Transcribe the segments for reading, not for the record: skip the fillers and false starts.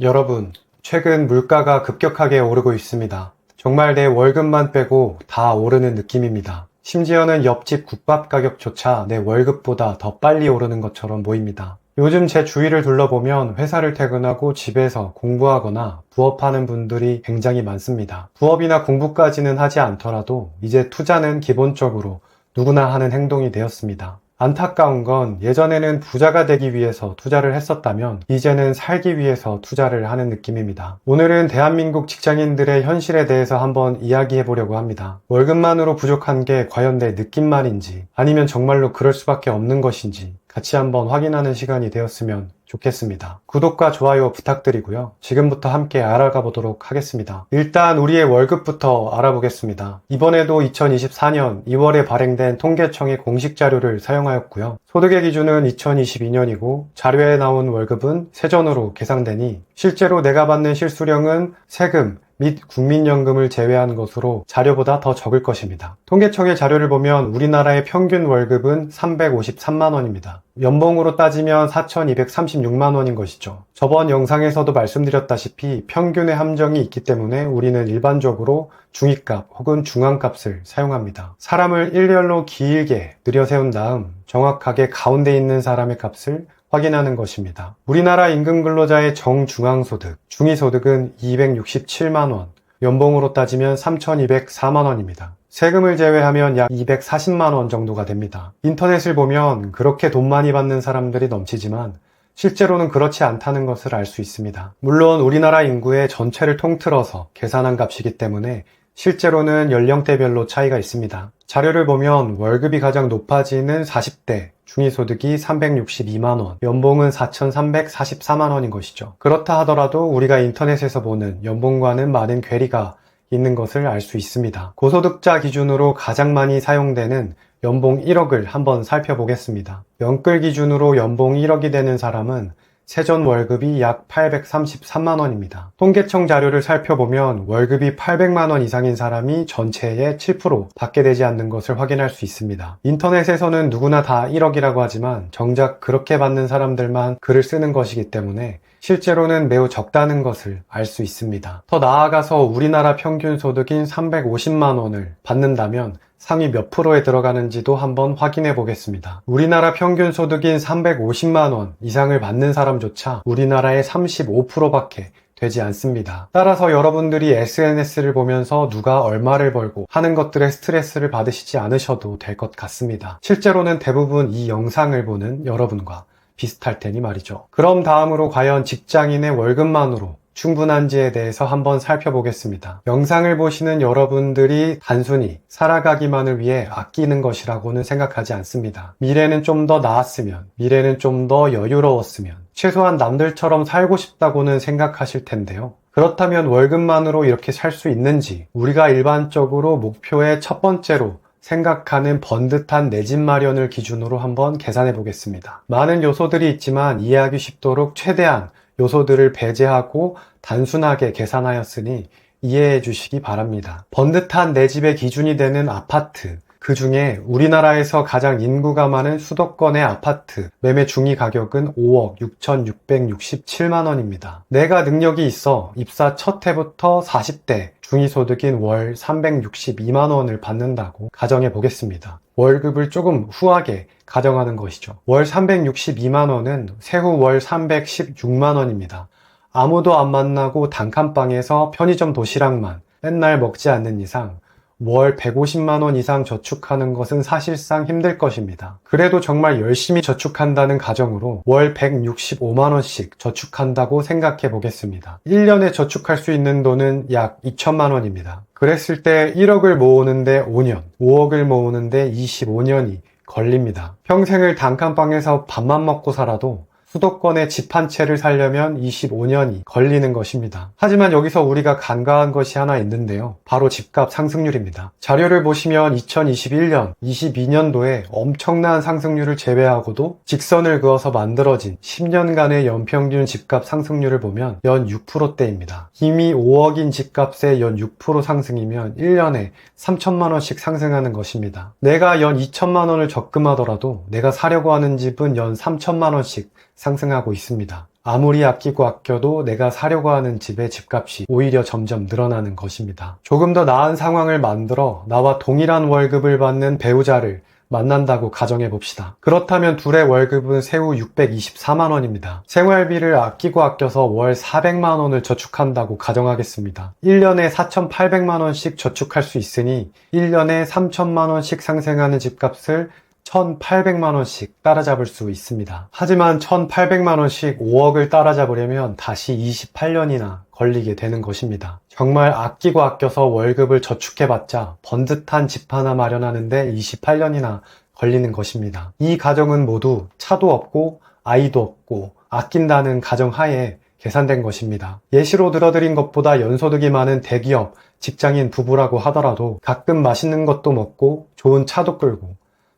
여러분, 최근 물가가 급격하게 오르고 있습니다. 정말 내 월급만 빼고 다 오르는 느낌입니다. 심지어는 옆집 국밥 가격조차 내 월급보다 더 빨리 오르는 것처럼 보입니다. 요즘 제 주위를 둘러보면 회사를 퇴근하고 집에서 공부하거나 부업하는 분들이 굉장히 많습니다. 부업이나 공부까지는 하지 않더라도 이제 투자는 기본적으로 누구나 하는 행동이 되었습니다. 안타까운 건 예전에는 부자가 되기 위해서 투자를 했었다면 이제는 살기 위해서 투자를 하는 느낌입니다. 오늘은 대한민국 직장인들의 현실에 대해서 한번 이야기해 보려고 합니다. 월급만으로 부족한 게 과연 내 느낌만인지 아니면 정말로 그럴 수밖에 없는 것인지 같이 한번 확인하는 시간이 되었으면 좋겠습니다. 구독과 좋아요 부탁드리고요. 지금부터 함께 알아가 보도록 하겠습니다. 일단 우리의 월급부터 알아보겠습니다. 이번에도 2024년 2월에 발행된 통계청의 공식 자료를 사용하였고요. 소득의 기준은 2022년이고 자료에 나온 월급은 세전으로 계산되니 실제로 내가 받는 실수령은 세금 및 국민연금을 제외한 것으로 자료보다 더 적을 것입니다. 통계청의 자료를 보면 우리나라의 평균 월급은 353만 원입니다. 연봉으로 따지면 4,236만 원인 것이죠. 저번 영상에서도 말씀드렸다시피 평균의 함정이 있기 때문에 우리는 일반적으로 중위값 혹은 중앙값을 사용합니다. 사람을 일렬로 길게 늘여세운 다음 정확하게 가운데 있는 사람의 값을 확인하는 것입니다. 우리나라 임금근로자의 정중앙소득, 중위소득은 267만원, 연봉으로 따지면 3,204만원입니다. 세금을 제외하면 약 240만원 정도가 됩니다. 인터넷을 보면 그렇게 돈 많이 받는 사람들이 넘치지만 실제로는 그렇지 않다는 것을 알 수 있습니다. 물론 우리나라 인구의 전체를 통틀어서 계산한 값이기 때문에 실제로는 연령대별로 차이가 있습니다. 자료를 보면 월급이 가장 높아지는 40대, 중위소득이 362만원, 연봉은 4,344만원인 것이죠. 그렇다 하더라도 우리가 인터넷에서 보는 연봉과는 많은 괴리가 있는 것을 알 수 있습니다. 고소득자 기준으로 가장 많이 사용되는 연봉 1억을 한번 살펴보겠습니다. 연끌 기준으로 연봉 1억이 되는 사람은 세전 월급이 약 833만원입니다. 통계청 자료를 살펴보면 월급이 800만원 이상인 사람이 전체의 7% 받게 되지 않는 것을 확인할 수 있습니다. 인터넷에서는 누구나 다 1억이라고 하지만 정작 그렇게 받는 사람들만 글을 쓰는 것이기 때문에 실제로는 매우 적다는 것을 알 수 있습니다. 더 나아가서 우리나라 평균 소득인 350만원을 받는다면 상위 몇 프로에 들어가는지도 한번 확인해 보겠습니다. 우리나라 평균 소득인 350만원 이상을 받는 사람조차 우리나라의 35%밖에 되지 않습니다. 따라서 여러분들이 SNS를 보면서 누가 얼마를 벌고 하는 것들에 스트레스를 받으시지 않으셔도 될 것 같습니다. 실제로는 대부분 이 영상을 보는 여러분과 비슷할 테니 말이죠. 그럼 다음으로 과연 직장인의 월급만으로 충분한지에 대해서 한번 살펴보겠습니다. 영상을 보시는 여러분들이 단순히 살아가기만을 위해 아끼는 것이라고는 생각하지 않습니다. 미래는 좀 더 나았으면, 미래는 좀 더 여유로웠으면, 최소한 남들처럼 살고 싶다고는 생각하실 텐데요. 그렇다면 월급만으로 이렇게 살 수 있는지, 우리가 일반적으로 목표의 첫 번째로 생각하는 번듯한 내 집 마련을 기준으로 한번 계산해 보겠습니다. 많은 요소들이 있지만 이해하기 쉽도록 최대한 요소들을 배제하고 단순하게 계산하였으니 이해해 주시기 바랍니다. 번듯한 내 집의 기준이 되는 아파트, 그 중에 우리나라에서 가장 인구가 많은 수도권의 아파트 매매 중위 가격은 5억 6,667만 원입니다. 내가 능력이 있어 입사 첫 해부터 40대 중위소득인 월 362만 원을 받는다고 가정해 보겠습니다. 월급을 조금 후하게 가정하는 것이죠. 월 362만 원은 세후 월 316만 원입니다. 아무도 안 만나고 단칸방에서 편의점 도시락만 맨날 먹지 않는 이상 월 150만 원 이상 저축하는 것은 사실상 힘들 것입니다. 그래도 정말 열심히 저축한다는 가정으로 월 165만 원씩 저축한다고 생각해 보겠습니다. 1년에 저축할 수 있는 돈은 약 2천만 원입니다. 그랬을 때 1억을 모으는데 5년, 5억을 모으는데 25년이 걸립니다. 평생을 단칸방에서 밥만 먹고 살아도 수도권에 집 한 채를 살려면 25년이 걸리는 것입니다. 하지만 여기서 우리가 간과한 것이 하나 있는데요. 바로 집값 상승률입니다. 자료를 보시면 2021년, 22년도에 엄청난 상승률을 제외하고도 직선을 그어서 만들어진 10년간의 연평균 집값 상승률을 보면 연 6%대입니다. 이미 5억인 집값의 연 6% 상승이면 1년에 3천만 원씩 상승하는 것입니다. 내가 연 2천만 원을 적금하더라도 내가 사려고 하는 집은 연 3천만 원씩 상승하고 있습니다. 아무리 아끼고 아껴도 내가 사려고 하는 집의 집값이 오히려 점점 늘어나는 것입니다. 조금 더 나은 상황을 만들어 나와 동일한 월급을 받는 배우자를 만난다고 가정해 봅시다. 그렇다면 둘의 월급은 세후 624만 원입니다. 생활비를 아끼고 아껴서 월 400만 원을 저축한다고 가정하겠습니다. 1년에 4,800만 원씩 저축할 수 있으니 1년에 3천만 원씩 상승하는 집값을 1,800만 원씩 따라잡을 수 있습니다. 하지만 1,800만 원씩 5억을 따라잡으려면 다시 28년이나 걸리게 되는 것입니다. 정말 아끼고 아껴서 월급을 저축해봤자 번듯한 집 하나 마련하는데 28년이나 걸리는 것입니다. 이 가정은 모두 차도 없고 아이도 없고 아낀다는 가정하에 계산된 것입니다. 예시로 들어드린 것보다 연소득이 많은 대기업 직장인 부부라고 하더라도 가끔 맛있는 것도 먹고 좋은 차도 끌고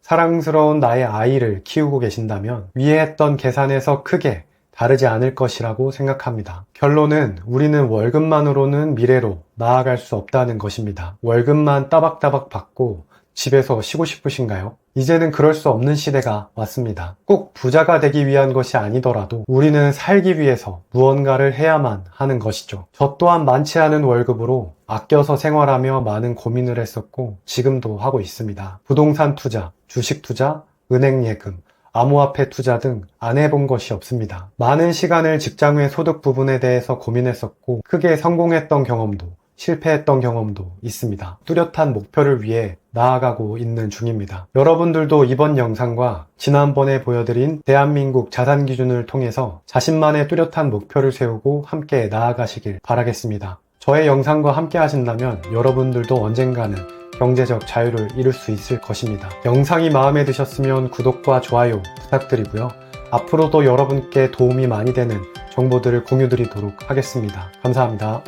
사랑스러운 나의 아이를 키우고 계신다면 위에 했던 계산에서 크게 다르지 않을 것이라고 생각합니다. 결론은 우리는 월급만으로는 미래로 나아갈 수 없다는 것입니다. 월급만 따박따박 받고 집에서 쉬고 싶으신가요? 이제는 그럴 수 없는 시대가 왔습니다. 꼭 부자가 되기 위한 것이 아니더라도 우리는 살기 위해서 무언가를 해야만 하는 것이죠. 저 또한 많지 않은 월급으로 아껴서 생활하며 많은 고민을 했었고 지금도 하고 있습니다. 부동산 투자, 주식 투자, 은행 예금, 암호화폐 투자 등 안 해본 것이 없습니다. 많은 시간을 직장 외 소득 부분에 대해서 고민했었고 크게 성공했던 경험도 실패했던 경험도 있습니다. 뚜렷한 목표를 위해 나아가고 있는 중입니다. 여러분들도 이번 영상과 지난번에 보여드린 대한민국 자산 기준을 통해서 자신만의 뚜렷한 목표를 세우고 함께 나아가시길 바라겠습니다. 저의 영상과 함께 하신다면 여러분들도 언젠가는 경제적 자유를 이룰 수 있을 것입니다. 영상이 마음에 드셨으면 구독과 좋아요 부탁드리고요. 앞으로도 여러분께 도움이 많이 되는 정보들을 공유드리도록 하겠습니다. 감사합니다.